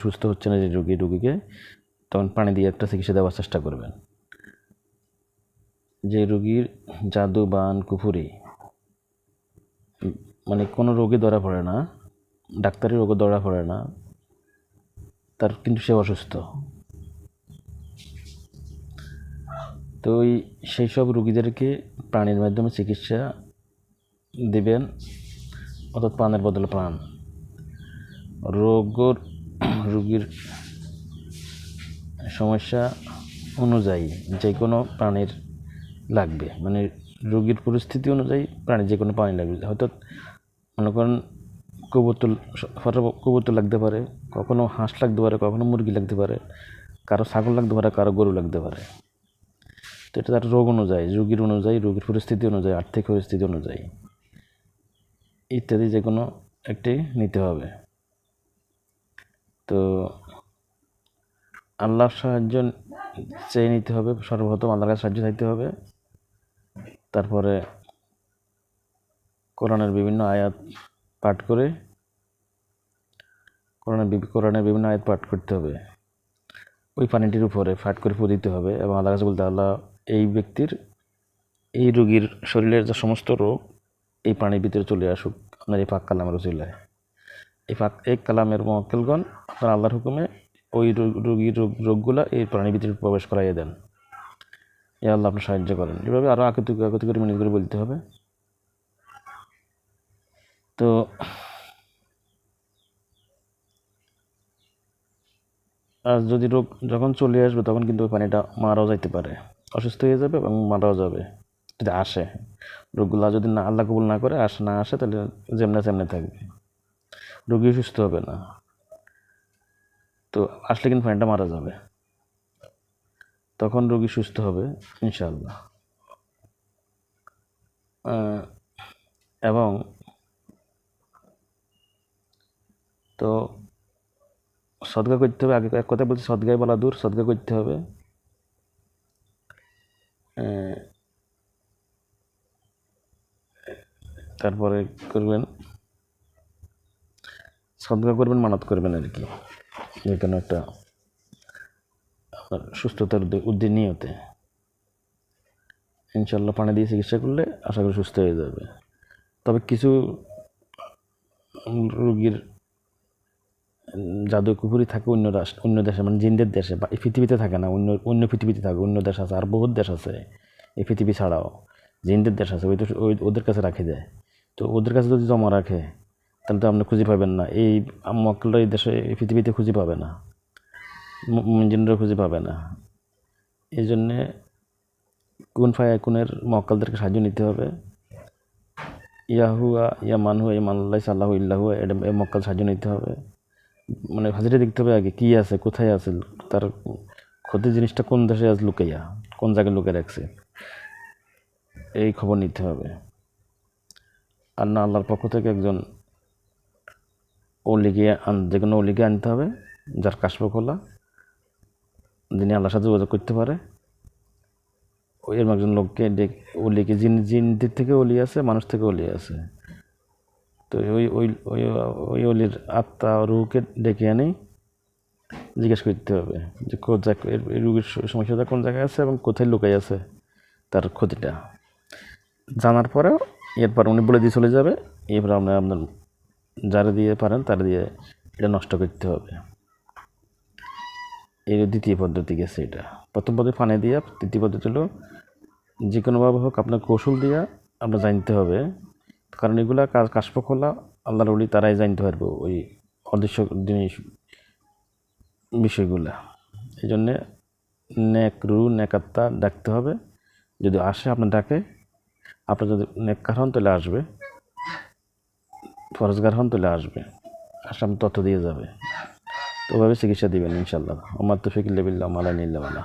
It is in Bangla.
সুস্থ হচ্ছে না যে রোগীকে তখন পানি দিয়ে একটা চিকিৎসা দেওয়ার চেষ্টা করবেন। যে রোগীর জাদু বান কুফুরি মানে কোনো রোগে ধরা পড়ে না, ডাক্তারি রোগে ধরা পড়ে না, তার কিন্তু সে অসুস্থ। তো সেই সব রোগীদেরকে প্রাণীর মাধ্যমে চিকিৎসা দিবেন, অর্থাৎ প্রাণের বদলে প্রাণ। রোগীর সমস্যা অনুযায়ী যে কোনো প্রাণীর লাগবে, মানে রোগীর পরিস্থিতি অনুযায়ী যে কোনো প্রাণী লাগবে। হয়তো মনে করেন কবুতর লাগতে পারে, কখনো হাঁস লাগতে পারে, কখনো মুরগি লাগতে পারে, কারো ছাগল লাগতে পারে, কারো গরু লাগতে পারে। তো এটা তার রোগ অনুযায়ী, রোগীর পরিস্থিতি অনুযায়ী, আর্থিক পরিস্থিতি অনুযায়ী ইত্যাদি যে কোনো একটি নিতে হবে। তো আল্লাহর সাহায্য চেয়ে নিতে হবে, সর্বপ্রথম আল্লাহর কাছে সাহায্য চাইতে হবে। তারপরে কোরআনের বিভিন্ন আয়াত পাঠ করে কোরআনের বিভিন্ন আয়াত পাঠ করতে হবে, ওই পানিটির উপরে পাঠ করে ফু দিতে হবে এবং আল্লাহর কাছে বলতে, আল্লাহ এই ব্যক্তির, এই রোগীর শরীরের যে সমস্ত রোগ এই পানির ভিতরে চলে আসুক আপনার এই পাক কালামের উসিলায়। এই কালামের মুওয়াক্কিলগণ আপনার আল্লাহর হুকুমে ওই রোগীর রোগগুলা এই প্রাণীর ভিতরে প্রবেশ করাইয়ে দেন, এ আল্লাহ আপনার সাহায্য করেন। এভাবে আরও আকতি করে মিনিট করে বলতে হবে। তো আর যদি রোগ যখন চলে আসবে তখন কিন্তু ওই পানিটা মারাও যাইতে পারে, অসুস্থ হয়ে যাবে এবং মারাও যাবে যদি আসে। রোগগুলা যদি না আল্লাহ কবুল না করে না আসে তাহলে যেমনে থাকবে, রোগী সুস্থ হবে না। তো আসলে কিন্তু পানিটা মারা যাবে, তখন রোগী সুস্থ হবে ইনশাআল্লাহ। এবং তো সদকা করতে হবে। আগে এক কথা বলছি, সদকায় বলা দূর, সদকা করতে হবে। তারপরে করবেন, সদকা করবেন, মানত করবেন আর কি, যে কোনো একটা আপনার সুস্থতার নিয়তে ইনশাল্লাহ পানি দিয়ে চিকিৎসা করলে আশা করি সুস্থ হয়ে যাবে। তবে কিছু রোগীর জাদু কুপুরি থাকে অন্য দেশে, মানে জিনদের দেশে, বা এই পৃথিবীতে থাকে না, অন্য পৃথিবীতে থাকে, অন্য দেশ আছে, আর বহুত দেশ আছে এই পৃথিবী ছাড়াও জিনদের দেশ আছে, ওদের কাছে রাখে দেয়। তো ওদের কাছে যদি জমা রাখে তাহলে তো আপনি খুঁজে পাবেন না, এই মক্কেলরা এই দেশে এই পৃথিবীতে খুঁজে পাবে না, জিনরা খুঁজে পাবে না। এই জন্যে কুনের মক্কেলদেরকে সাহায্য নিতে হবে। ইয়াহুয়া ইয়া মানহুয়া ইমানুল্লাহ সাল্লাহু ইল্লাহু, এই মক্কেল সাহায্য নিতে হবে। মানে হাজিরা দেখতে হবে আগে কী আছে, কোথায় আছে, তার ক্ষতির জিনিসটা কোন দেশে আছে লুকাইয়া, কোন জায়গায় লুকিয়ে রাখছে, এই খবর নিতে হবে। আর না আল্লাহর পক্ষ থেকে একজন যে কোনো অলিকে আনতে হবে, যার কাশফ খোলা, যিনি আল্লাহর সাথে যোগাযোগ করতে পারে। এরকম একজন লোককে অলিকে, জিনদের থেকে অলি আছে, মানুষ থেকে অলি আছে। তো ওই অলির আত্মা রুহকে ডেকে আনি জিজ্ঞেস করতে হবে যে এই রোগীর সমস্যাটা কোন জায়গায় আছে এবং কোথায় লুকাই আছে তার ক্ষতিটা। জানার পরেও এরপর উনি বলে দিয়ে চলে যাবে, এরপর আপনার যারা দিয়ে পারেন তারা দিয়ে এটা নষ্ট করতে হবে। এই দ্বিতীয় পদ্ধতি গেছে এটা। প্রথম পদ্ধতি পানি দিয়া, তৃতীয় পদ্ধতি হলো যে কোনোভাবে হোক আপনার কৌশল দিয়া আপনার জানতে হবে, কারণ এগুলা কাশফ খোলা আল্লাহর ওলি তারাই জানতে পারবো ওই অদৃশ্য জিনিস বিষয়গুলা। এই জন্যে নেকাত্তা ডাকতে হবে। যদি আসে আপনার ডাকে, আপনার যদি নেককার হন তাহলে আসবে, ফরজগার হন তাহলে আসবে, আসলে আপনি তথ্য দিয়ে যাবে। তো ওভাবে চিকিৎসা দিবেন ইনশাল্লাহ। আমার তৌফিক ইল্লা বিল্লাহ, মালা নিল্লা।